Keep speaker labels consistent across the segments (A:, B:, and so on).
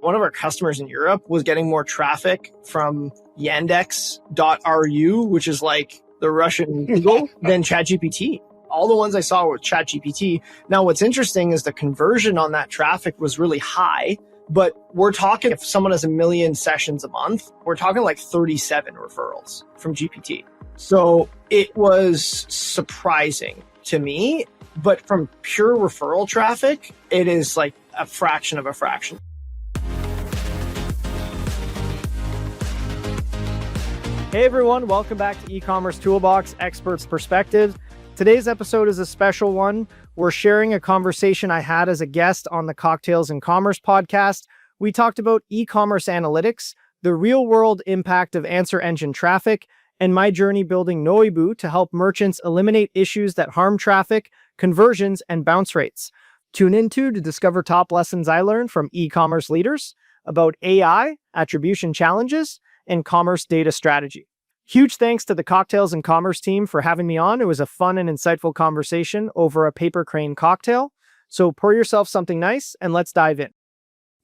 A: One of our customers in Europe was getting more traffic from Yandex.ru, which is like the Russian Google, than ChatGPT. All the ones I saw were ChatGPT. Now, what's interesting is the conversion on that traffic was really high, but we're talking, if someone has 1 million sessions a month, we're talking like 37 referrals from GPT. So it was surprising to me, but from pure referral traffic, it is like a fraction of a fraction. Hey everyone, welcome back to E-commerce Toolbox Experts Perspectives. Today's episode is a special one. We're sharing a conversation I had as a guest on the Cocktails in Commerce podcast. We talked about e-commerce analytics, the real-world impact of answer engine traffic, and my journey building Noibu to help merchants eliminate issues that harm traffic, conversions, and bounce rates. Tune into to discover top lessons I learned from e-commerce leaders about AI, attribution challenges, and commerce data strategy. Huge thanks to the Cocktails in Commerce team for having me on. It was a fun and insightful conversation over a paper crane cocktail. So pour yourself something nice and let's dive in.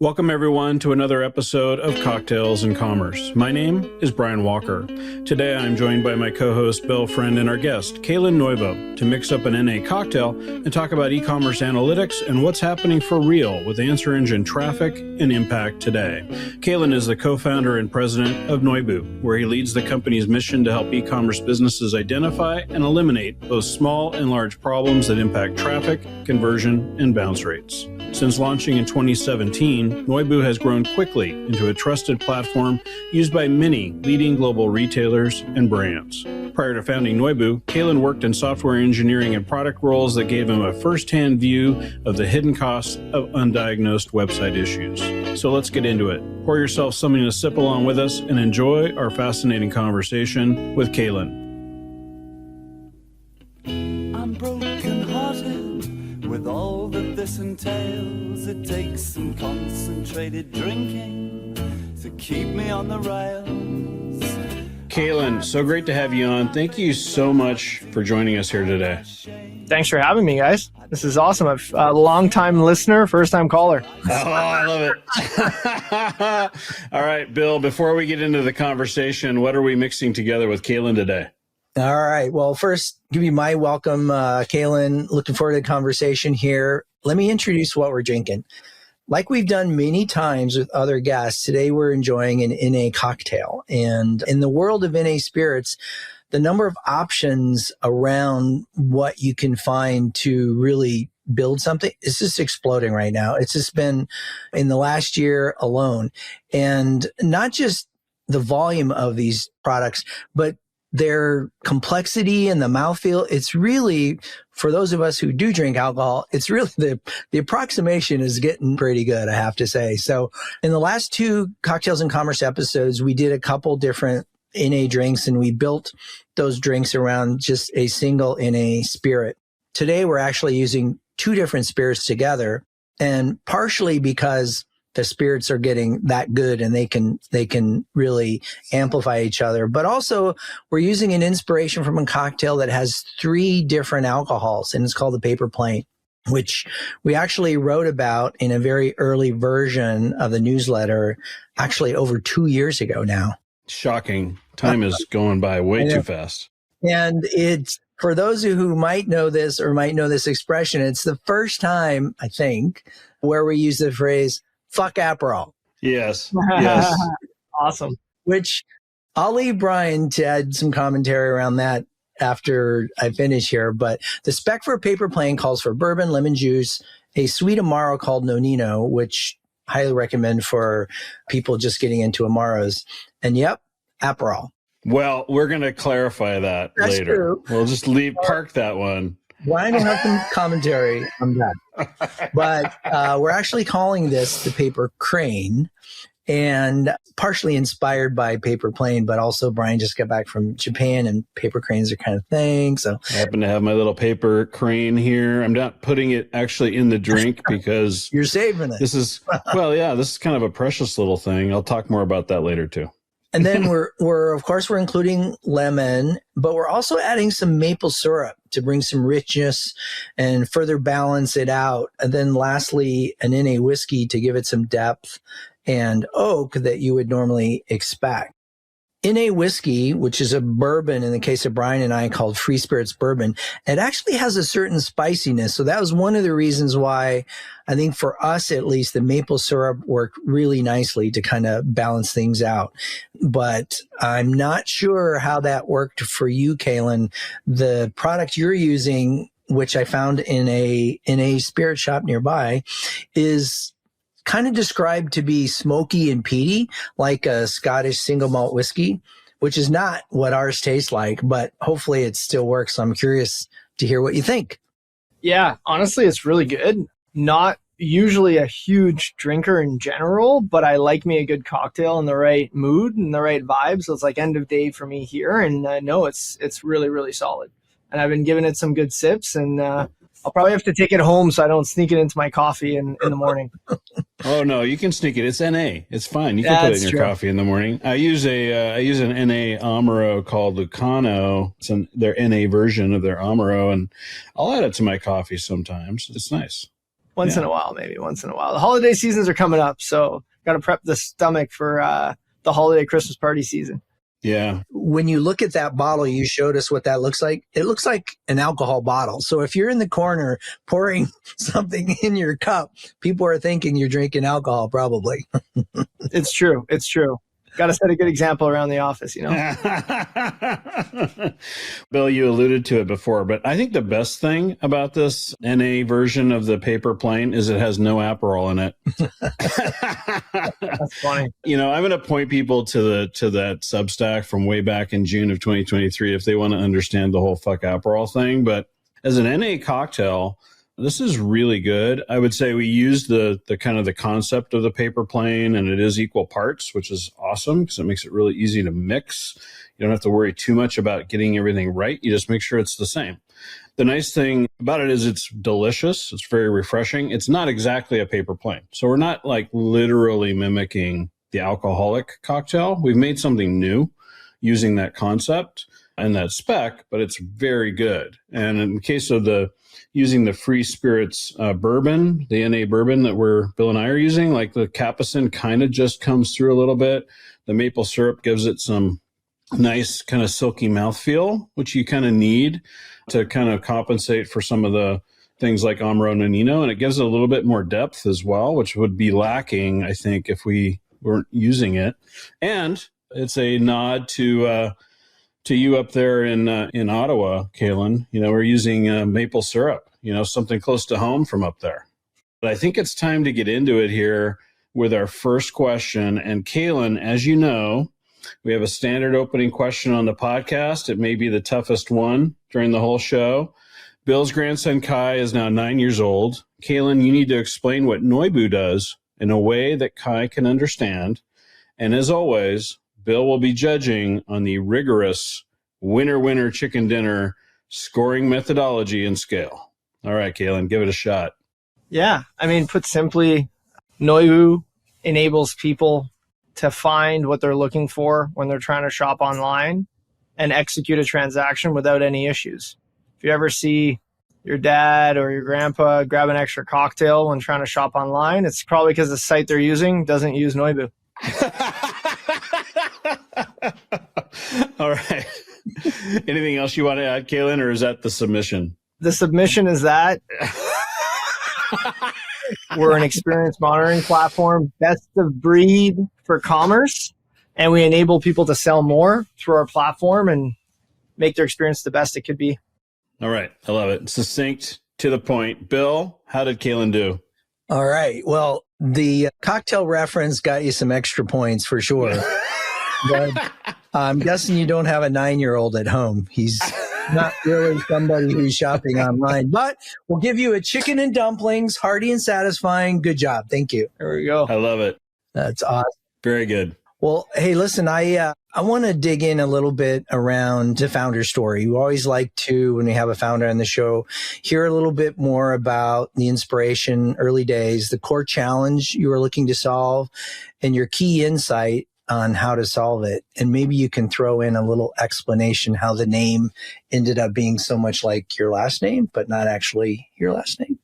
B: Welcome everyone to another episode of Cocktails in Commerce. My name is Brian Walker. Today I'm joined by my co-host, Bill Friend, and our guest, Kailin Noivo, to mix up an NA cocktail and talk about e-commerce analytics and what's happening for real with answer engine traffic and impact today. Kailin is the co-founder and president of Noibu, where he leads the company's mission to help e-commerce businesses identify and eliminate both small and large problems that impact traffic, conversion, and bounce rates. Since launching in 2017, Noibu has grown quickly into a trusted platform used by many leading global retailers and brands. Prior to founding Noibu, Kailin worked in software engineering and product roles that gave him a first-hand view of the hidden costs of undiagnosed website issues. So let's get into it. Pour yourself something to sip along with us and enjoy our fascinating conversation with Kailin.
C: I'm broken-hearted with all that this entails. It takes some concentrated drinking to keep me on the rails.
B: Kailin, so great to have you on. Thank you so much for joining us here today.
A: Thanks for having me, guys. This is awesome. I'm a long-time listener, first-time caller.
B: Oh, I love it. All right, Bill, before we get into the conversation, what are we mixing together with Kailin today?
D: All right. Well, first, give you my welcome, Kailin. Looking forward to the conversation here. Let me introduce what we're drinking. Like we've done many times with other guests, today we're enjoying an NA cocktail. And in the world of NA spirits, the number of options around what you can find to really build something is just exploding right now. It's just been in the last year alone. And not just the volume of these products, but their complexity and the mouthfeel. It's really, for those of us who do drink alcohol, it's really the approximation is getting pretty good, I have to say. So in the last 2 Cocktails in Commerce episodes, we did a couple different NA drinks and we built those drinks around just a single NA spirit. Today, we're actually using 2 different spirits together, and partially because the spirits are getting that good and they can really amplify each other. But also we're using an inspiration from a cocktail that has 3 different alcohols, and it's called the Paper Plane, which we actually wrote about in a very early version of the newsletter, actually over 2 years ago now.
B: Shocking. Time is going by way too fast.
D: And it's, for those who might know this or might know this expression, it's the first time, I think, where we use the phrase, fuck Aperol.
B: Yes. Yes.
A: Awesome.
D: Which I'll leave Brian to add some commentary around that after I finish here. But the spec for Paper Plane calls for bourbon, lemon juice, a sweet Amaro called Nonino, which I highly recommend for people just getting into Amaros. And yep, Aperol.
B: Well, we're going to clarify that
D: That's
B: later.
D: True.
B: We'll just park that one.
D: Brian will have some commentary on that. But we're actually calling this the Paper Crane, and partially inspired by Paper Plane, but also Brian just got back from Japan and paper cranes are kind of thing. So
B: I happen to have my little paper crane here. I'm not putting it actually in the drink because
D: you're saving it.
B: This is, well, yeah, this is kind of a precious little thing. I'll talk more about that later too.
D: And then we're of course we're including lemon, but we're also adding some maple syrup to bring some richness and further balance it out. And then lastly, an NA whiskey to give it some depth and oak that you would normally expect. NA whiskey, which is a bourbon in the case of Brian and I called Free Spirits Bourbon, it actually has a certain spiciness. So that was one of the reasons why I think for us, at least, the maple syrup worked really nicely to kind of balance things out. But I'm not sure how that worked for you, Kailin. The product you're using, which I found in a spirit shop nearby, is kind of described to be smoky and peaty, like a Scottish single malt whiskey, which is not what ours tastes like, but hopefully it still works. So I'm curious to hear what you think.
A: Yeah, honestly, it's really good. Not usually a huge drinker in general, but I like me a good cocktail in the right mood and the right vibe. So it's like end of day for me here. And no, it's really, really solid. And I've been giving it some good sips, and I'll probably have to take it home so I don't sneak it into my coffee in the morning.
B: Oh no, you can sneak it. It's NA. It's fine. You can put it in your coffee in the morning. I use an NA Amaro called Lucano. It's their NA version of their Amaro, and I'll add it to my coffee sometimes. It's nice.
A: Once in a while, maybe once in a while. The holiday seasons are coming up, so got to prep the stomach for the holiday Christmas party season.
B: Yeah.
D: When you look at that bottle, you showed us what that looks like. It looks like an alcohol bottle. So if you're in the corner pouring something in your cup, people are thinking you're drinking alcohol, probably.
A: It's true. It's true. Got to set a good example around the office, you know?
B: Bill, you alluded to it before, but I think the best thing about this NA version of the paper plane is it has no Aperol in it.
A: That's funny.
B: You know, I'm going to point people to that Substack from way back in June of 2023 if they want to understand the whole fuck Aperol thing. But as an NA cocktail, this is really good. I would say we used the kind of the concept of the paper plane, and it is equal parts, which is awesome because it makes it really easy to mix. You don't have to worry too much about getting everything right. You just make sure it's the same. The nice thing about it is it's delicious. It's very refreshing. It's not exactly a paper plane. So we're not like literally mimicking the alcoholic cocktail. We've made something new using that concept and that spec, but it's very good. And in the case of using the Free Spirits bourbon, the NA bourbon that Bill and I are using, like the capsaicin kind of just comes through a little bit. The maple syrup gives it some nice kind of silky mouthfeel, which you kind of need to kind of compensate for some of the things like Amaro Nonino. And it gives it a little bit more depth as well, which would be lacking, I think, if we weren't using it. And it's a nod to you up there in Ottawa, Kailin. You know, we're using maple syrup, you know, something close to home from up there. But I think it's time to get into it here with our first question. And Kailin, as you know, we have a standard opening question on the podcast. It may be the toughest one during the whole show. Bill's grandson, Kai, is now 9 years old. Kailin, you need to explain what Noibu does in a way that Kai can understand. And as always, Bill will be judging on the rigorous winner chicken dinner scoring methodology and scale. All right, Kailin, give it a shot.
A: Yeah. I mean, put simply, Noibu enables people to find what they're looking for when they're trying to shop online and execute a transaction without any issues. If you ever see your dad or your grandpa grab an extra cocktail when trying to shop online, it's probably because the site they're using doesn't use Noibu.
B: All right. Anything else you want to add, Kailin, or is that the submission?
A: The submission is that we're an experience monitoring platform, best of breed for commerce, and we enable people to sell more through our platform and make their experience the best it could be.
B: All right. I love it. Succinct, to the point. Bill, how did Kailin do?
D: All right. Well, the cocktail reference got you some extra points for sure. But I'm guessing you don't have a 9-year-old at home. He's not really somebody who's shopping online, but we'll give you a chicken and dumplings, hearty and satisfying. Good job. Thank you.
A: There we go.
B: I love it.
D: That's awesome.
B: Very good.
D: Well, hey, listen, I want to dig in a little bit around the founder story. We always like to, when we have a founder on the show, hear a little bit more about the inspiration, early days, the core challenge you were looking to solve, and your key insight on how to solve it. And maybe you can throw in a little explanation how the name ended up being so much like your last name, but not actually your last name.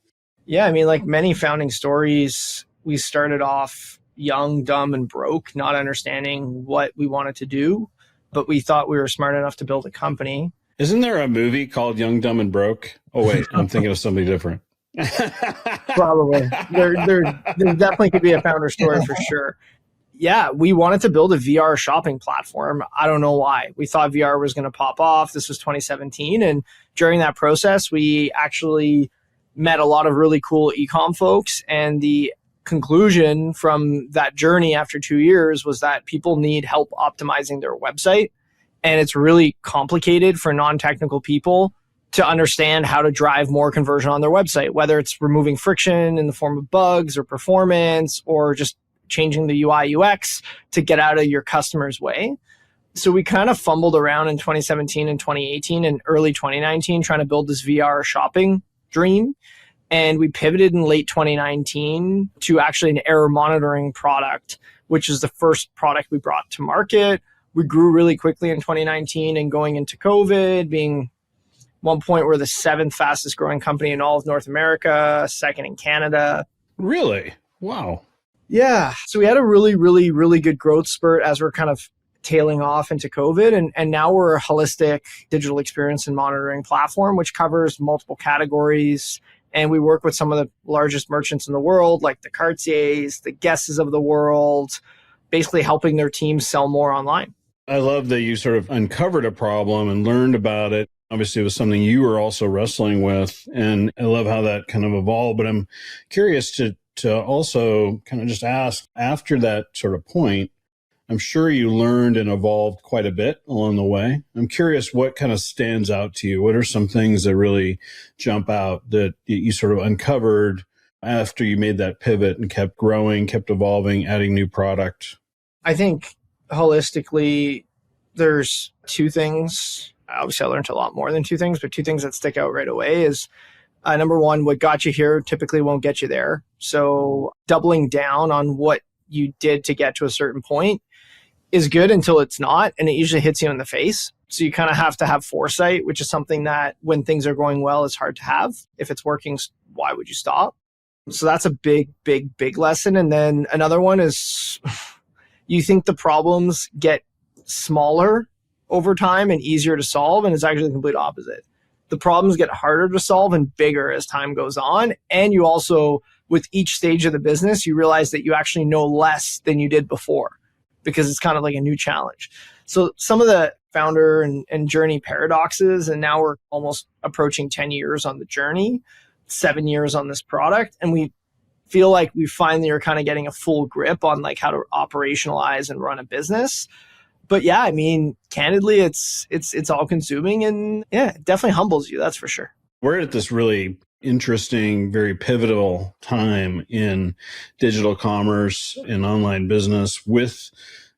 A: Yeah, I mean, like many founding stories, we started off young, dumb, and broke, not understanding what we wanted to do, but we thought we were smart enough to build a company.
B: Isn't there a movie called Young, Dumb, and Broke? Oh, wait, I'm thinking of something different.
A: Probably. There definitely could be a founder story for sure. Yeah, we wanted to build a VR shopping platform. I don't know why. We thought VR was going to pop off. This was 2017. And during that process, we actually met a lot of really cool e-com folks. And the conclusion from that journey after 2 years was that people need help optimizing their website. And it's really complicated for non-technical people to understand how to drive more conversion on their website, whether it's removing friction in the form of bugs or performance or just changing the UI UX to get out of your customer's way. So we kind of fumbled around in 2017 and 2018 and early 2019 trying to build this VR shopping dream. And we pivoted in late 2019 to actually an error monitoring product, which is the first product we brought to market. We grew really quickly in 2019 and going into COVID, being one point we're the 7th fastest growing company in all of North America, 2nd in Canada.
B: Really? Wow.
A: Yeah. So we had a really, really, really good growth spurt as we're kind of tailing off into COVID. And now we're a holistic digital experience and monitoring platform, which covers multiple categories. And we work with some of the largest merchants in the world, like the Cartiers, the Guesses of the world, basically helping their teams sell more online.
B: I love that you sort of uncovered a problem and learned about it. Obviously, it was something you were also wrestling with. And I love how that kind of evolved. But I'm curious to also kind of just ask, after that sort of point, I'm sure you learned and evolved quite a bit along the way. I'm curious what kind of stands out to you. What are some things that really jump out that you sort of uncovered after you made that pivot and kept growing, kept evolving, adding new product?
A: I think holistically, there's two things. Obviously, I learned a lot more than two things, but two things that stick out right away is number one, what got you here typically won't get you there. So doubling down on what you did to get to a certain point is good until it's not, and it usually hits you in the face. So you kind of have to have foresight, which is something that when things are going well, is hard to have. If it's working, why would you stop? So that's a big, big, big lesson. And then another one is you think the problems get smaller over time and easier to solve, and it's actually the complete opposite. The problems get harder to solve and bigger as time goes on. And you also, with each stage of the business, you realize that you actually know less than you did before because it's kind of like a new challenge. So some of the founder and journey paradoxes, and now we're almost approaching 10 years on the journey, 7 years on this product. And we feel like we finally are kind of getting a full grip on like how to operationalize and run a business. But yeah, I mean, candidly, it's all consuming, and yeah, it definitely humbles you. That's for sure.
B: We're at this really interesting, very pivotal time in digital commerce and online business with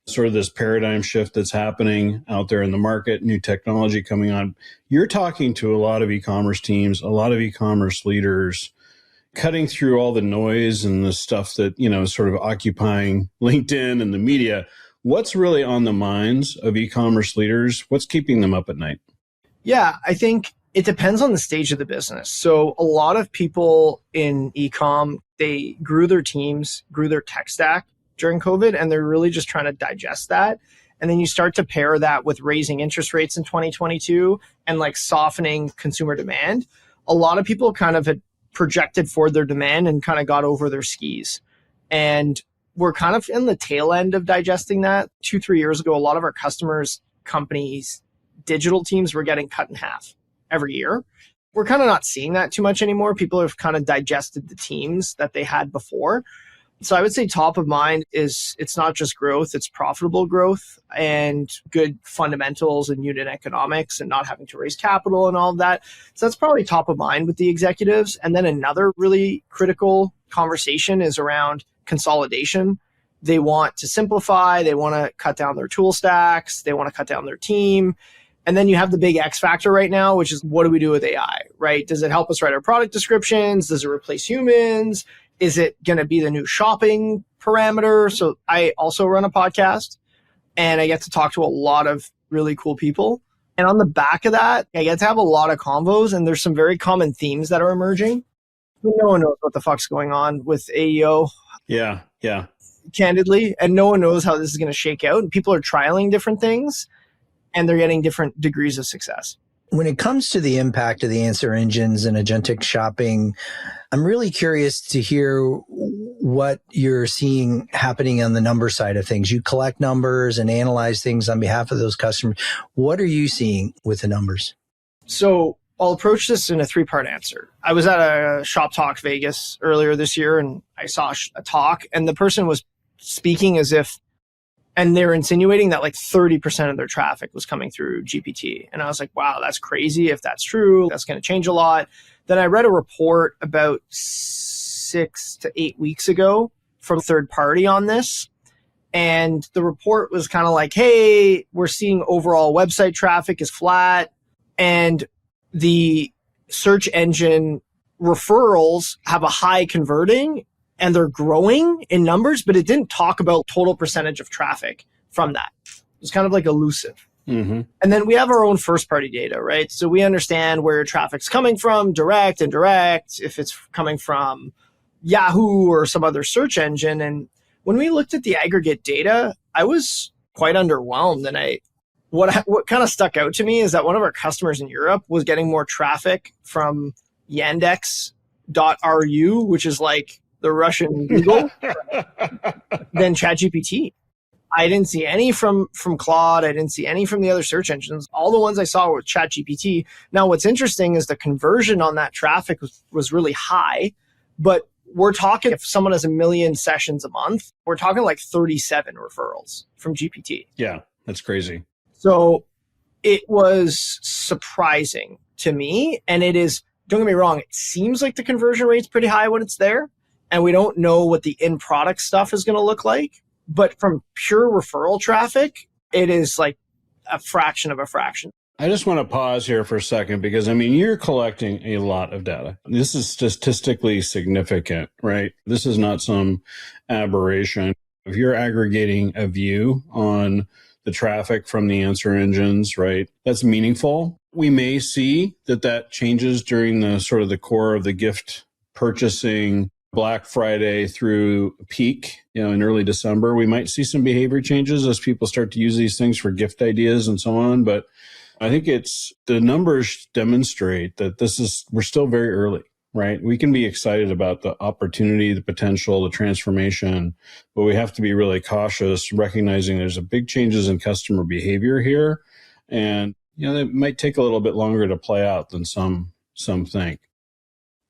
B: sort of this paradigm shift that's happening out there in the market, new technology coming on. You're talking to a lot of e-commerce teams, a lot of e-commerce leaders, cutting through all the noise and the stuff that, is sort of occupying LinkedIn and the media. What's really on the minds of e-commerce leaders? What's keeping them up at night?
A: Yeah, I think it depends on the stage of the business. So a lot of people in e-com, they grew their teams, grew their tech stack during COVID, and they're really just trying to digest that. And then you start to pair that with raising interest rates in 2022 and like softening consumer demand. A lot of people kind of had projected for their demand and kind of got over their skis. And we're kind of in the tail end of digesting that. 2-3 years ago, a lot of our customers, companies, digital teams were getting cut in half every year. We're kind of not seeing that too much anymore. People have kind of digested the teams that they had before. So I would say top of mind is it's not just growth, it's profitable growth and good fundamentals and unit economics and not having to raise capital and all of that. So that's probably top of mind with the executives. And then another really critical conversation is around consolidation. They want to simplify, they want to cut down their tool stacks, they want to cut down their team. And then you have the big X factor right now, which is what do we do with AI, right? Does it help us write our product descriptions? Does it replace humans? Is it going to be the new shopping parameter? So I also run a podcast. and I get to talk to a lot of really cool people. And on the back of that, I get to have a lot of convos, and there's some very common themes that are emerging. No one knows what the fuck's going on with AEO.
B: Yeah.
A: Candidly, and no one knows how this is going to shake out. And people are trialing different things, and they're getting different degrees of success.
D: When it comes to the impact of the answer engines and agentic shopping, I'm really curious to hear what you're seeing happening on the number side of things. You collect numbers and analyze things on behalf of those customers. What are you seeing with the numbers?
A: So I'll approach this in a 3-part answer. I was at a Shop Talk Vegas earlier this year, and I saw a talk, and the person was speaking as if, and they're insinuating that like 30% of their traffic was coming through GPT. And I was like, wow, that's crazy. If that's true, that's going to change a lot. Then I read a report about 6 to 8 weeks ago from a third party on this. And the report was kind of like, hey, we're seeing overall website traffic is flat, and the search engine referrals have a high converting, and they're growing in numbers, but it didn't talk about total percentage of traffic from that. It was kind of like elusive.
B: Mm-hmm.
A: And then we have our own first party data, right? So we understand where traffic's coming from, direct, indirect, if it's coming from Yahoo or some other search engine. And when we looked at the aggregate data, I was quite underwhelmed. And what kind of stuck out to me is that one of our customers in Europe was getting more traffic from Yandex.ru, which is like the Russian Google, than ChatGPT. I didn't see any from Claude. I didn't see any from the other search engines. All the ones I saw were ChatGPT. Now, what's interesting is the conversion on that traffic was really high, but we're talking, if someone has 1 million sessions a month, we're talking like 37 referrals from GPT.
B: Yeah, that's crazy.
A: So it was surprising to me. And it is, don't get me wrong, it seems like the conversion rate's pretty high when it's there. And we don't know what the in-product stuff is going to look like. But from pure referral traffic, it is like a fraction of a fraction.
B: I just want to pause here for a second because, I mean, you're collecting a lot of data. This is statistically significant, right? This is not some aberration. If you're aggregating a view on the traffic from the answer engines, right, that's meaningful. We may see that changes during the sort of the core of the gift purchasing Black Friday through peak, in early December. We might see some behavior changes as people start to use these things for gift ideas and so on. But I think the numbers demonstrate that we're still very early, right? We can be excited about the opportunity, the potential, the transformation, but we have to be really cautious, recognizing there's a big changes in customer behavior here. And, it might take a little bit longer to play out than some think.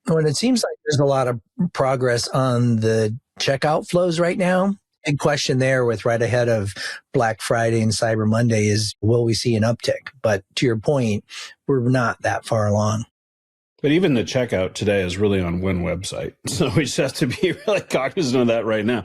D: And it seems like there's a lot of progress on the checkout flows right now. Big question there with right ahead of Black Friday and Cyber Monday is, will we see an uptick? But to your point, we're not that far along.
B: But even the checkout today is really on one website. So we just have to be really cognizant of that right now.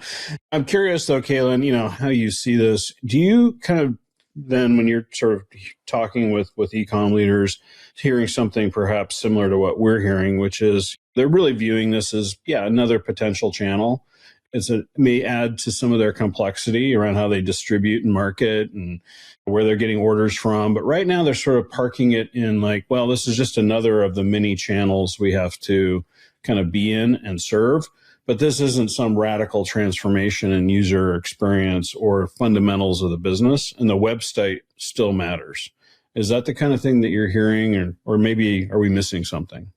B: I'm curious though, Kailin, how you see this. Do you kind of then, when you're sort of talking with e-com leaders, hearing something perhaps similar to what we're hearing, which is they're really viewing this as, another potential channel. It may add to some of their complexity around how they distribute and market and where they're getting orders from. But right now they're sort of parking it in like, well, this is just another of the many channels we have to kind of be in and serve. But this isn't some radical transformation in user experience or fundamentals of the business, and the website still matters. Is that the kind of thing that you're hearing, or maybe are we missing something?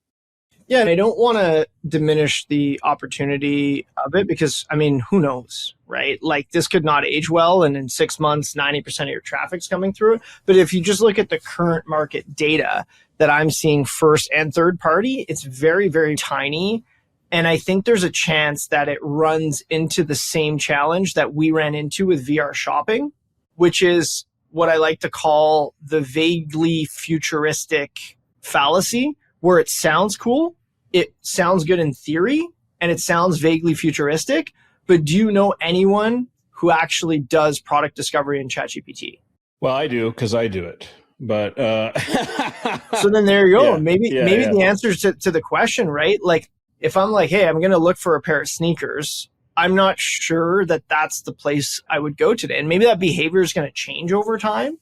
A: Yeah, and I don't want to diminish the opportunity of it because, who knows, right? Like this could not age well, and in 6 months, 90% of your traffic's coming through it. But if you just look at the current market data that I'm seeing first and third party, it's very, very tiny. And I think there's a chance that it runs into the same challenge that we ran into with VR shopping, which is what I like to call the vaguely futuristic fallacy, where it sounds cool, it sounds good in theory, and it sounds vaguely futuristic. But do you know anyone who actually does product discovery in ChatGPT?
B: Well, I do, because I do it. But
A: so then there you go.
B: Yeah,
A: maybe the answer to the question, right? Like, if I'm like, hey, I'm going to look for a pair of sneakers I'm not sure that that's the place I would go today. And maybe that behavior is going to change over time.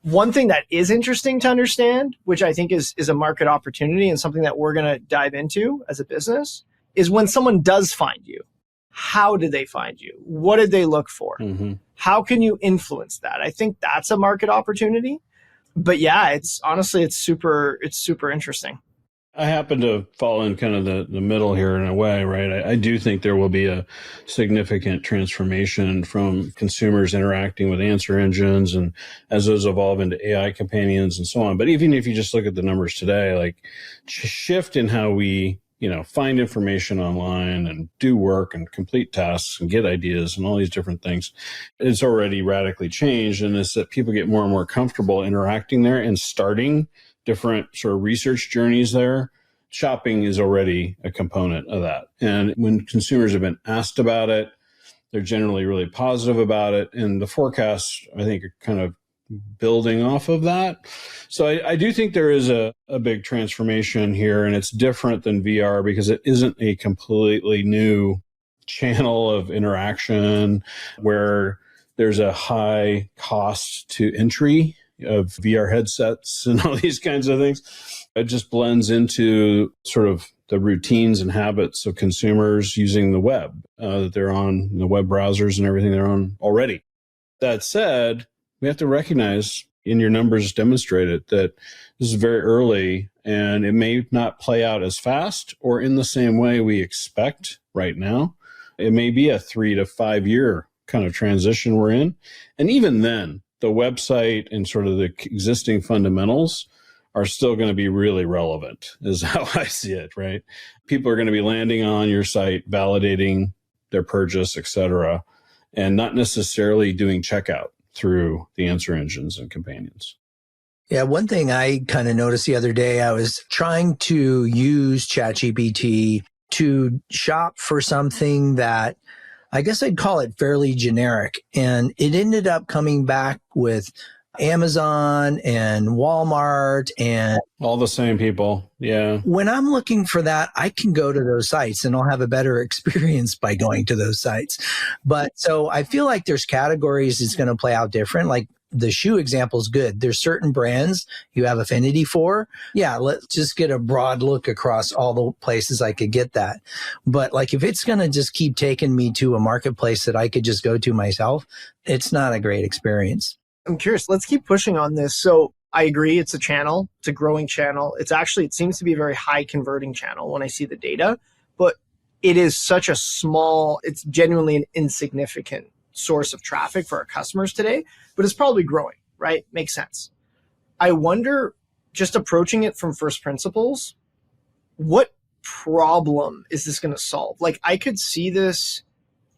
A: One thing that is interesting to understand, which I think is a market opportunity and something that we're going to dive into as a business, is when someone does find you, how did they find you? What did they look for? Mm-hmm. How can you influence that? I think that's a market opportunity. But yeah, it's super interesting.
B: I happen to fall in kind of the middle here in a way, right? I do think there will be a significant transformation from consumers interacting with answer engines and as those evolve into AI companions and so on. But even if you just look at the numbers today, like shift in how we, find information online and do work and complete tasks and get ideas and all these different things, it's already radically changed. And it's that people get more and more comfortable interacting there and starting different sort of research journeys there. Shopping is already a component of that. And when consumers have been asked about it, they're generally really positive about it. And the forecasts, I think, are kind of building off of that. So I do think there is a big transformation here, and it's different than VR because it isn't a completely new channel of interaction where there's a high cost to entry of VR headsets and all these kinds of things. It just blends into sort of the routines and habits of consumers using the web that they're on, the web browsers and everything they're on already. That said, we have to recognize, and your numbers demonstrate it, that this is very early and it may not play out as fast or in the same way we expect right now. It may be a 3 to 5 year kind of transition we're in. And even then, the website and sort of the existing fundamentals are still going to be really relevant, is how I see it, right? People are going to be landing on your site, validating their purchase, et cetera, and not necessarily doing checkout through the answer engines and companions.
D: Yeah, one thing I kind of noticed the other day, I was trying to use ChatGPT to shop for something that I guess I'd call it fairly generic. And it ended up coming back with Amazon and Walmart and
B: all the same people. Yeah.
D: When I'm looking for that, I can go to those sites and I'll have a better experience by going to those sites. But so I feel like there's categories it's going to play out different. Like the shoe example is good. There's certain brands you have affinity for. Yeah, let's just get a broad look across all the places I could get that. But like if it's going to just keep taking me to a marketplace that I could just go to myself, it's not a great experience.
A: I'm curious. Let's keep pushing on this. So I agree. It's a channel. It's a growing channel. It seems to be a very high converting channel when I see the data, but it is such a small, it's genuinely an insignificant source of traffic for our customers today, but it's probably growing, right? Makes sense. I wonder, just approaching it from first principles, what problem is this going to solve? Like I could see this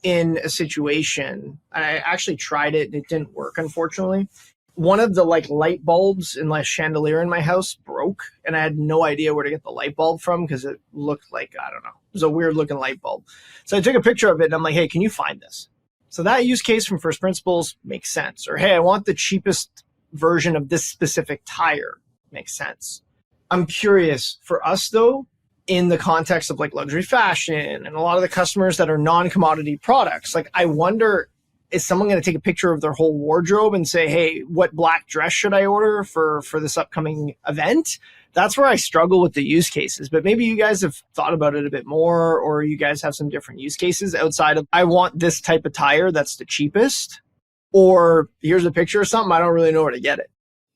A: in a situation, and I actually tried it and it didn't work, unfortunately. One of the light bulbs in my chandelier in my house broke, and I had no idea where to get the light bulb from because it looked like, I don't know, it was a weird looking light bulb. So I took a picture of it and I'm like, hey, can you find this? So that use case from first principles makes sense. Or, hey, I want the cheapest version of this specific tire. Makes sense. I'm curious, for us though, in the context of luxury fashion and a lot of the customers that are non-commodity products, I wonder, is someone going to take a picture of their whole wardrobe and say, hey, what black dress should I order for this upcoming event? That's where I struggle with the use cases. But maybe you guys have thought about it a bit more, or you guys have some different use cases outside of, I want this type of tire that's the cheapest, or here's a picture of something, I don't really know where to get it.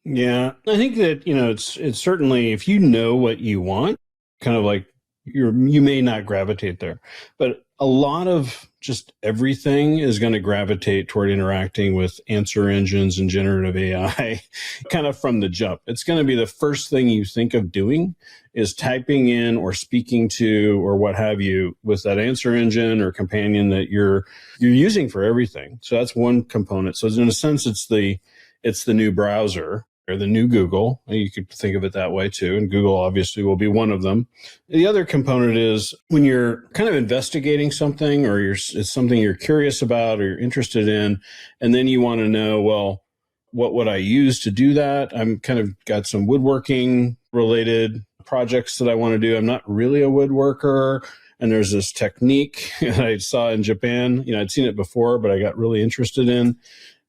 B: Yeah, I think that, it's certainly, if you know what you want, kind of like you may not gravitate there, but a lot of just everything is going to gravitate toward interacting with answer engines and generative AI kind of from the jump. It's going to be the first thing you think of doing is typing in or speaking to or what have you with that answer engine or companion that you're using for everything. So that's one component. So in a sense, it's the new browser, or the new Google. You could think of it that way too. And Google obviously will be one of them. The other component is when you're kind of investigating something or it's something you're curious about or you're interested in, and then you want to know, well, what would I use to do that? I'm kind of got some woodworking related projects that I want to do. I'm not really a woodworker. And there's this technique that I saw in Japan. I'd seen it before, but I got really interested in.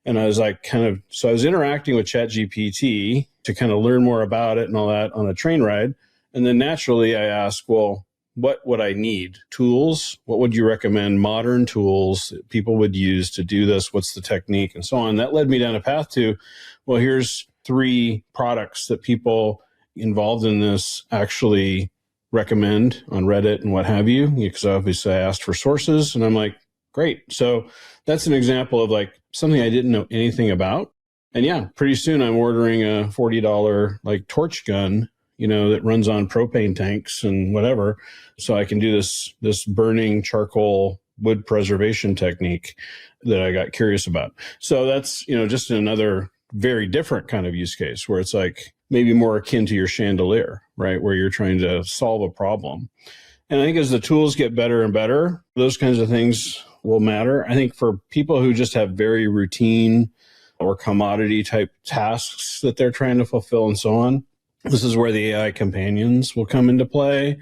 B: And I was like, so I was interacting with ChatGPT to kind of learn more about it and all that on a train ride. And then naturally I asked, well, what would I need? Tools? What would you recommend? Modern tools that people would use to do this? What's the technique? And so on. That led me down a path to, well, here's 3 products that people involved in this actually recommend on Reddit and what have you. Because obviously I asked for sources and I'm like, great. So that's an example of like something I didn't know anything about. And yeah, pretty soon I'm ordering a $40 like torch gun, that runs on propane tanks and whatever. So I can do this burning charcoal wood preservation technique that I got curious about. So that's, just another very different kind of use case where it's like maybe more akin to your chandelier, right? Where you're trying to solve a problem. And I think as the tools get better and better, those kinds of things will matter. I think for people who just have very routine or commodity type tasks that they're trying to fulfill and so on, this is where the AI companions will come into play.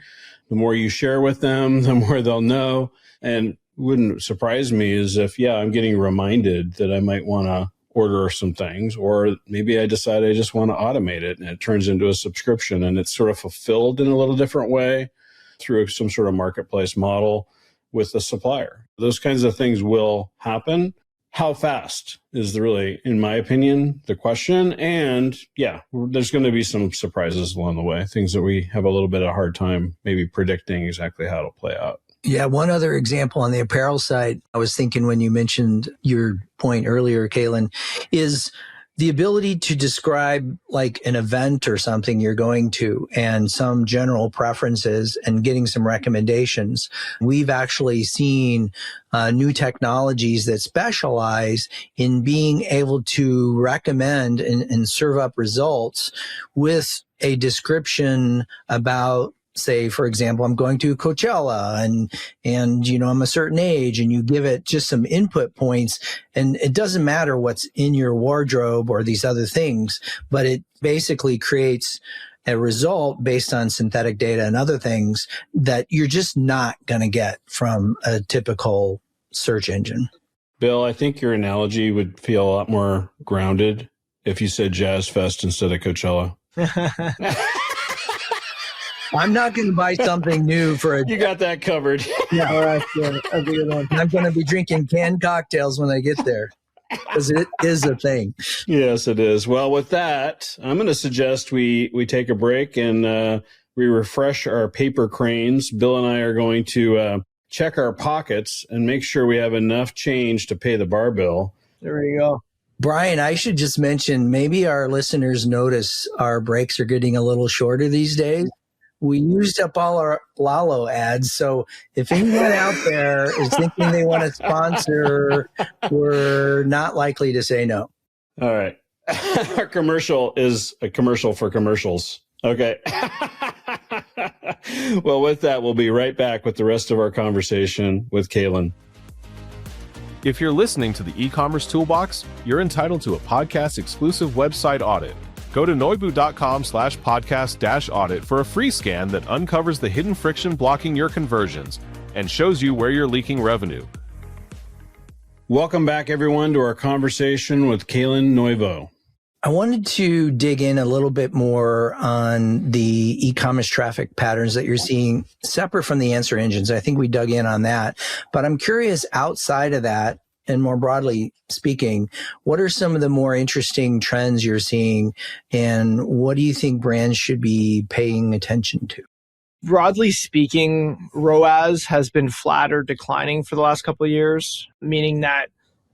B: The more you share with them, the more they'll know. And wouldn't surprise me is if, I'm getting reminded that I might want to order some things, or maybe I decide I just want to automate it and it turns into a subscription and it's sort of fulfilled in a little different way through some sort of marketplace model with the supplier. Those kinds of things will happen. How fast is really, in my opinion, the question. And there's going to be some surprises along the way, things that we have a little bit of a hard time maybe predicting exactly how it'll play out.
D: Yeah, one other example on the apparel side, I was thinking when you mentioned your point earlier, Kailin, is the ability to describe like an event or something you're going to and some general preferences and getting some recommendations. We've actually seen new technologies that specialize in being able to recommend and serve up results with a description about, say, for example, I'm going to Coachella and I'm a certain age, and you give it just some input points, and it doesn't matter what's in your wardrobe or these other things, but it basically creates a result based on synthetic data and other things that you're just not going to get from a typical search engine.
B: Bill, I think your analogy would feel a lot more grounded if you said Jazz Fest instead of Coachella.
D: I'm not going to buy something new for a...
B: You got that covered.
D: Yeah, all right. Yeah, a good one. I'm going to be drinking canned cocktails when I get there because it is a thing.
B: Yes, it is. Well, with that, I'm going to suggest we take a break and we refresh our paper cranes. Bill and I are going to check our pockets and make sure we have enough change to pay the bar bill.
A: There you go.
D: Brian, I should just mention, maybe our listeners notice our breaks are getting a little shorter these days. We used up all our Lalo ads. So if anyone out there is thinking they want to sponsor, we're not likely to say no.
B: All right. Our commercial is a commercial for commercials. Okay. Well, with that, we'll be right back with the rest of our conversation with Kailin.
E: If you're listening to the e-commerce toolbox, you're entitled to a podcast exclusive website audit. Go to noibu.com/podcast-audit for a free scan that uncovers the hidden friction blocking your conversions and shows you where you're leaking revenue.
B: Welcome back, everyone, to our conversation with Kailin Noivo.
D: I wanted to dig in a little bit more on the e-commerce traffic patterns that you're seeing separate from the answer engines. I think we dug in on that, but I'm curious outside of that, and more broadly speaking, what are some of the more interesting trends you're seeing, and what do you think brands should be paying attention to?
A: Broadly speaking, ROAS has been flat or declining for the last couple of years, meaning that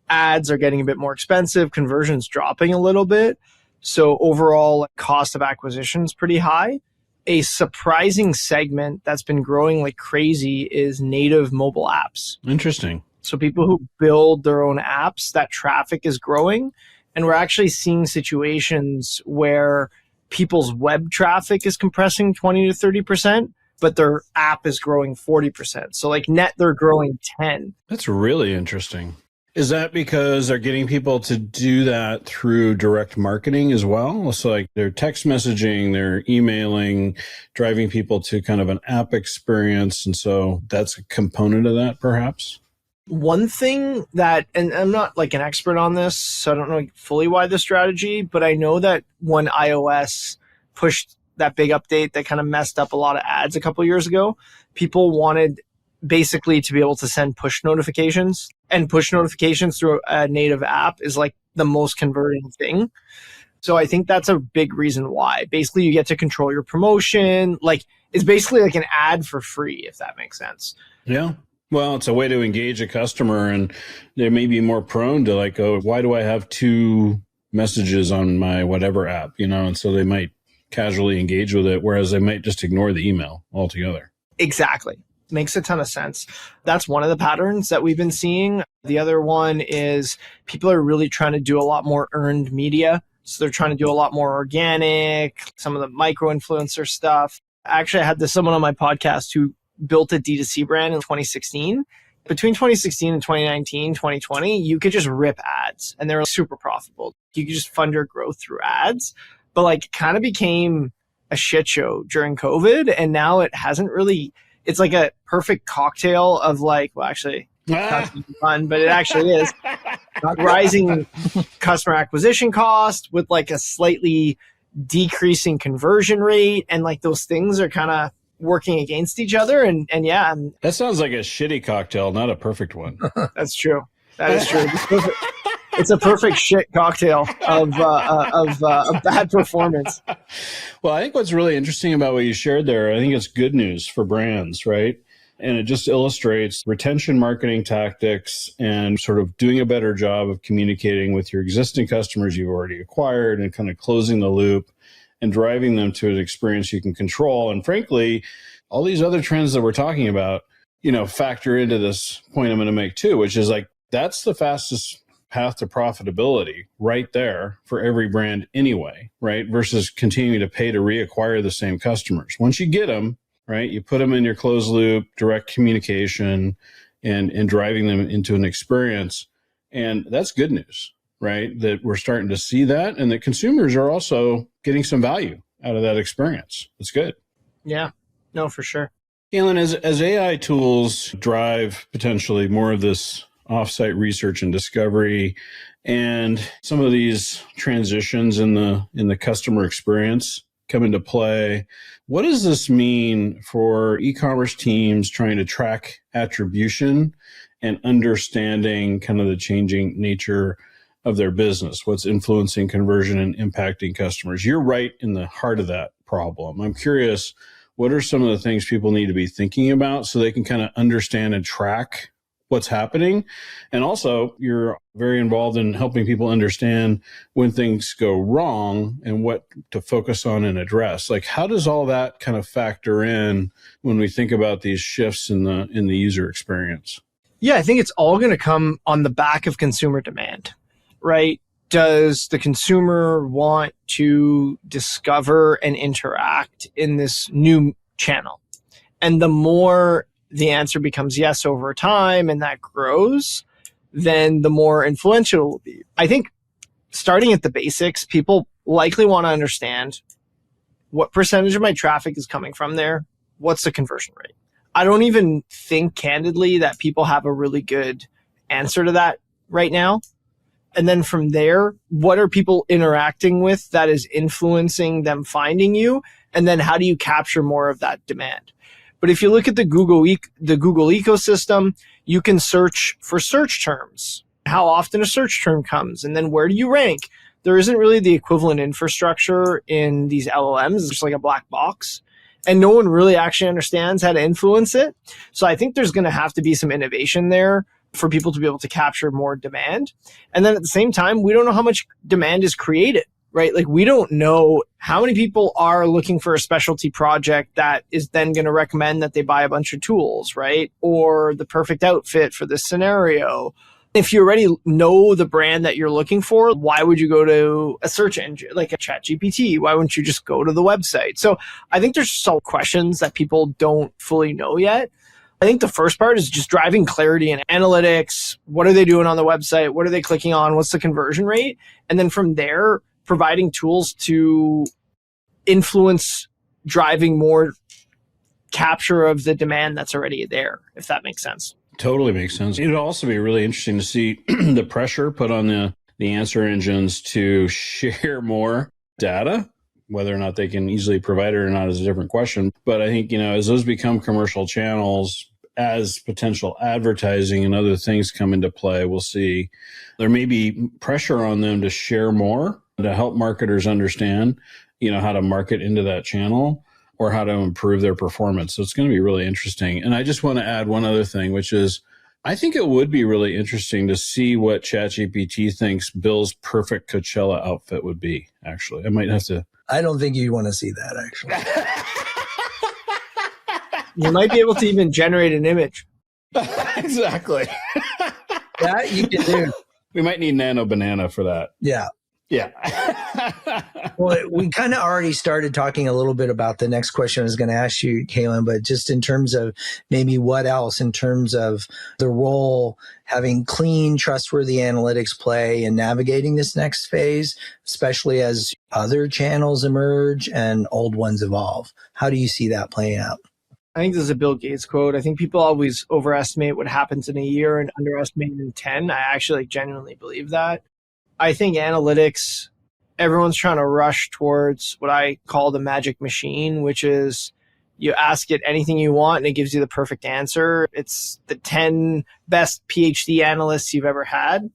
A: ads are getting a bit more expensive, conversions dropping a little bit. So overall cost of acquisition is pretty high. A surprising segment that's been growing like crazy is native mobile apps.
B: Interesting.
A: So people who build their own apps, that traffic is growing. And we're actually seeing situations where people's web traffic is compressing 20 to 30%, but their app is growing 40%. So like net, they're growing 10.
B: That's really interesting. Is that because they're getting people to do that through direct marketing as well? So like they're text messaging, they're emailing, driving people to kind of an app experience. And so that's a component of that perhaps?
A: One thing that, and I'm not like an expert on this, so I don't know fully why the strategy, but I know that when iOS pushed that big update that kind of messed up a lot of ads a couple of years ago, people wanted basically to be able to send push notifications, and push notifications through a native app is like the most converting thing. So I think that's a big reason why. Basically, you get to control your promotion. Like it's basically like an ad for free, if that makes sense.
B: Yeah. Well, it's a way to engage a customer, and they may be more prone to like, oh, why do I have 2 messages on my whatever app, and so they might casually engage with it, whereas they might just ignore the email altogether.
A: Exactly. Makes a ton of sense. That's one of the patterns that we've been seeing. The other one is people are really trying to do a lot more earned media. So they're trying to do a lot more organic, some of the micro influencer stuff. Actually, I had someone on my podcast who built a D2C brand in 2016. Between 2016 and 2019, 2020, you could just rip ads and they were super profitable. You could just fund your growth through ads, but like kind of became a shit show during COVID. And now it hasn't really, it's like a perfect cocktail of like, well, actually, not fun, but it actually is rising customer acquisition cost with like a slightly decreasing conversion rate. And like those things are kind of working against each other. And yeah.
B: That sounds like a shitty cocktail, not a perfect one.
A: That's true. That is true. It's a perfect shit cocktail of bad performance.
B: Well, I think what's really interesting about what you shared there, I think it's good news for brands, right? And it just illustrates retention marketing tactics and sort of doing a better job of communicating with your existing customers you've already acquired and kind of closing the loop and driving them to an experience you can control. And frankly, all these other trends that we're talking about, factor into this point I'm going to make too, which is like, that's the fastest path to profitability right there for every brand anyway, right? Versus continuing to pay to reacquire the same customers. Once you get them, right, you put them in your closed loop, direct communication, and driving them into an experience. And that's good news, right? That we're starting to see that, and that consumers are also getting some value out of that experience. That's good.
A: Yeah, no, for sure.
B: Kailin, as AI tools drive potentially more of this offsite research and discovery, and some of these transitions in the customer experience come into play, what does this mean for e-commerce teams trying to track attribution and understanding kind of the changing nature of their business? What's influencing conversion and impacting customers? You're right in the heart of that problem. I'm curious, what are some of the things people need to be thinking about so they can kind of understand and track what's happening? And also, you're very involved in helping people understand when things go wrong and what to focus on and address. Like, how does all that kind of factor in when we think about these shifts in the user experience?
A: Yeah, I think it's all going to come on the back of consumer demand, right? Does the consumer want to discover and interact in this new channel? And the more the answer becomes yes over time and that grows, then the more influential it will be. I think starting at the basics, people likely want to understand what percentage of my traffic is coming from there. What's the conversion rate? I don't even think candidly that people have a really good answer to that right now. And then from there, what are people interacting with that is influencing them finding you? And then how do you capture more of that demand? But if you look at the Google ecosystem, you can search for search terms, how often a search term comes, and then where do you rank? There isn't really the equivalent infrastructure in these LLMs. It's just like a black box. And no one really actually understands how to influence it. So I think there's going to have to be some innovation there for people to be able to capture more demand. And then at the same time, we don't know how much demand is created, right? Like we don't know how many people are looking for a specialty project that is then going to recommend that they buy a bunch of tools, right? Or the perfect outfit for this scenario. If you already know the brand that you're looking for, why would you go to a search engine like a ChatGPT? Why wouldn't you just go to the website? So I think there's some questions that people don't fully know yet. I think the first part is just driving clarity in analytics. What are they doing on the website? What are they clicking on? What's the conversion rate? And then from there, providing tools to influence driving more capture of the demand that's already there, if that makes sense.
B: Totally makes sense. It would also be really interesting to see the pressure put on the answer engines to share more data. Whether or not they can easily provide it or not is a different question. But I think, as those become commercial channels, as potential advertising and other things come into play, we'll see there may be pressure on them to share more to help marketers understand, how to market into that channel or how to improve their performance. So it's going to be really interesting. And I just want to add one other thing, which is I think it would be really interesting to see what ChatGPT thinks Bill's perfect Coachella outfit would be, actually. I might have to.
D: I don't think you want to see that, actually.
A: You might be able to even generate an image.
B: Exactly.
D: That you can do.
B: We might need Nano Banana for that.
D: Yeah.
B: Yeah.
D: Well, we kind of already started talking a little bit about the next question I was going to ask you, Kailin, but just in terms of maybe what else in terms of the role having clean, trustworthy analytics play in navigating this next phase, especially as other channels emerge and old ones evolve. How do you see that playing out?
A: I think this is a Bill Gates quote. I think people always overestimate what happens in a year and underestimate in 10. I actually genuinely believe that. I think analytics, everyone's trying to rush towards what I call the magic machine, which is you ask it anything you want and it gives you the perfect answer. It's the 10 best PhD analysts you've ever had.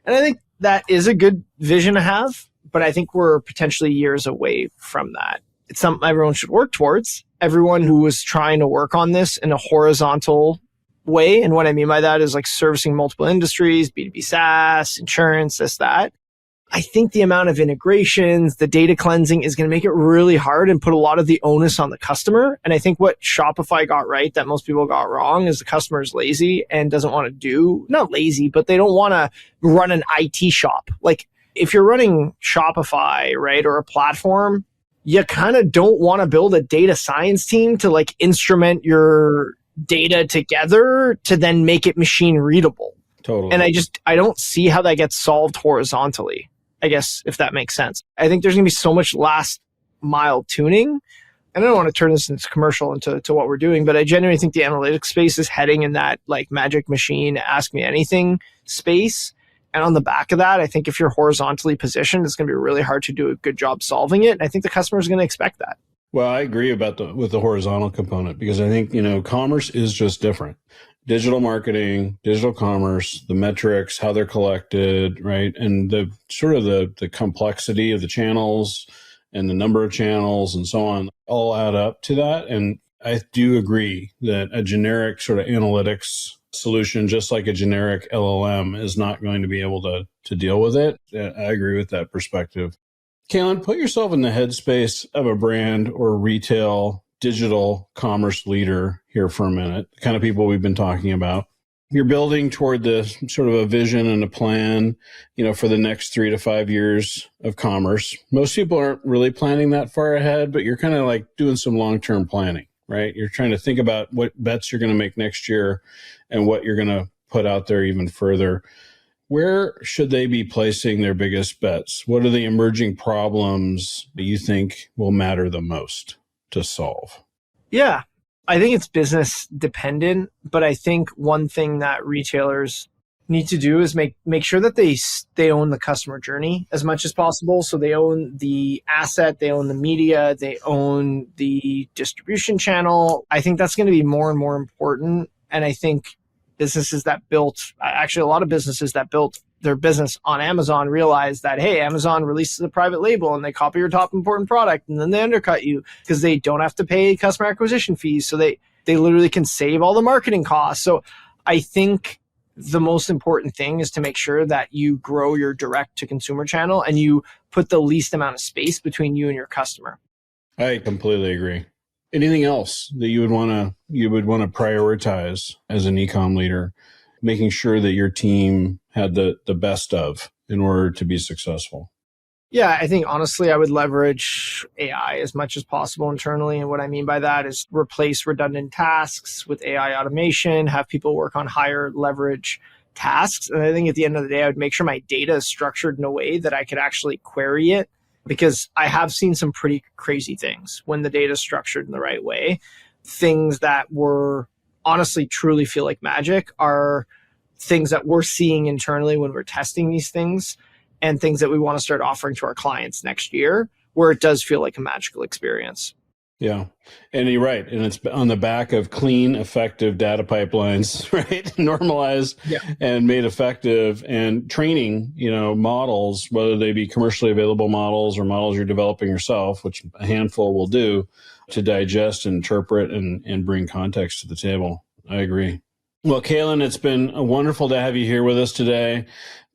A: And I think that is a good vision to have, but I think we're potentially years away from that. It's something everyone should work towards. Everyone who is trying to work on this in a horizontal way. And what I mean by that is like servicing multiple industries, B2B SaaS, insurance, that. I think the amount of integrations, the data cleansing is going to make it really hard and put a lot of the onus on the customer. And I think what Shopify got right that most people got wrong is the customer is lazy and doesn't want to do, not lazy, but they don't want to run an IT shop. Like if you're running Shopify, right, or a platform, you kind of don't want to build a data science team to like instrument your data together to then make it machine readable.
B: Totally.
A: And I don't see how that gets solved horizontally, I guess, if that makes sense. I think there's going to be so much last mile tuning. And I don't want to turn this into commercial into what we're doing, but I genuinely think the analytics space is heading in that like magic machine, ask me anything space. And on the back of that, I think if you're horizontally positioned, it's going to be really hard to do a good job solving it. And I think the customer is going to expect that.
B: Well, I agree with the horizontal component because I think, commerce is just different. Digital marketing, digital commerce, the metrics, how they're collected, right? And the sort of the complexity of the channels and the number of channels and so on all add up to that. And I do agree that a generic sort of analytics solution, just like a generic LLM, is not going to be able to deal with it. I agree with that perspective. Kailin, put yourself in the headspace of a brand or retail digital commerce leader here for a minute, the kind of people we've been talking about. You're building toward the sort of a vision and a plan, for the next 3 to 5 years of commerce. Most people aren't really planning that far ahead, but you're kind of like doing some long-term planning, right? You're trying to think about what bets you're going to make next year and what you're going to put out there even further. Where should they be placing their biggest bets? What are the emerging problems that you think will matter the most to solve?
A: Yeah, I think it's business dependent, but I think one thing that retailers need to do is make sure that they own the customer journey as much as possible. So they own the asset, they own the media, they own the distribution channel. I think that's going to be more and more important. And I think a lot of businesses that built their business on Amazon realize that, hey, Amazon releases a private label and they copy your top important product and then they undercut you because they don't have to pay customer acquisition fees. So they literally can save all the marketing costs. So I think the most important thing is to make sure that you grow your direct to consumer channel and you put the least amount of space between you and your customer.
B: I completely agree. Anything else that you would want to prioritize as an e-com leader, making sure that your team had the best of in order to be successful?
A: Yeah, I think honestly, I would leverage AI as much as possible internally. And what I mean by that is replace redundant tasks with AI automation, have people work on higher leverage tasks. And I think at the end of the day, I would make sure my data is structured in a way that I could actually query it, because I have seen some pretty crazy things when the data is structured in the right way. Things that were honestly truly feel like magic are things that we're seeing internally when we're testing these things, and things that we want to start offering to our clients next year, where it does feel like a magical experience.
B: Yeah. And you're right. And it's on the back of clean, effective data pipelines, right? Normalized and made effective, and training, models, whether they be commercially available models or models you're developing yourself, which a handful will do, to digest, interpret, and bring context to the table. I agree. Well, Kailin, it's been wonderful to have you here with us today,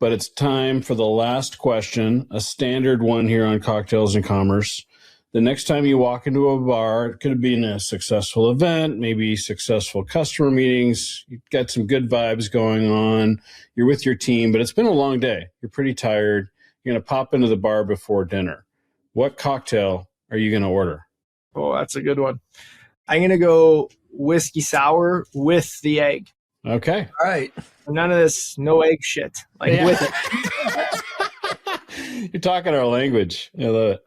B: but it's time for the last question, a standard one here on Cocktails and Commerce. The next time you walk into a bar, it could be in a successful event, maybe successful customer meetings, you've got some good vibes going on, you're with your team, but it's been a long day. You're pretty tired. You're going to pop into the bar before dinner. What cocktail are you going to order?
A: Oh, that's a good one. I'm going to go whiskey sour with the egg.
B: Okay.
D: All right.
A: None of this no egg shit. With it.
B: You're talking our language. I love it.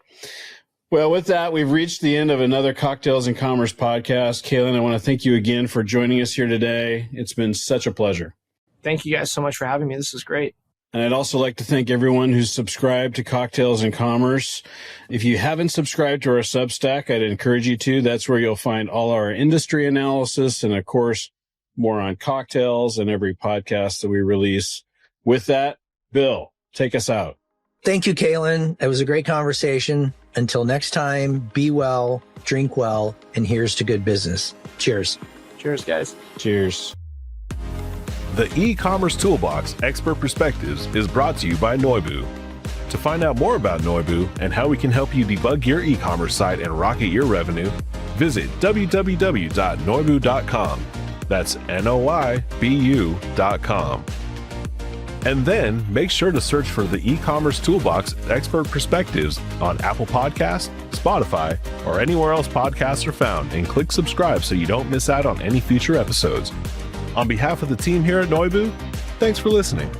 B: Well, with that, we've reached the end of another Cocktails and Commerce podcast. Kailin, I want to thank you again for joining us here today. It's been such a pleasure.
A: Thank you guys so much for having me. This is great.
B: And I'd also like to thank everyone who's subscribed to Cocktails and Commerce. If you haven't subscribed to our Substack, I'd encourage you to. That's where you'll find all our industry analysis and, of course, more on cocktails and every podcast that we release. With that, Bill, take us out.
D: Thank you, Kailin. It was a great conversation. Until next time, be well, drink well, and here's to good business. Cheers.
A: Cheers, guys.
B: Cheers.
E: The e-commerce toolbox Expert Perspectives is brought to you by Noibu. To find out more about Noibu and how we can help you debug your e-commerce site and rocket your revenue, visit www.noibu.com. That's Noibu.com. And then make sure to search for the e-commerce toolbox Expert Perspectives on Apple Podcasts, Spotify, or anywhere else podcasts are found, and click subscribe so you don't miss out on any future episodes. On behalf of the team here at Noibu, thanks for listening.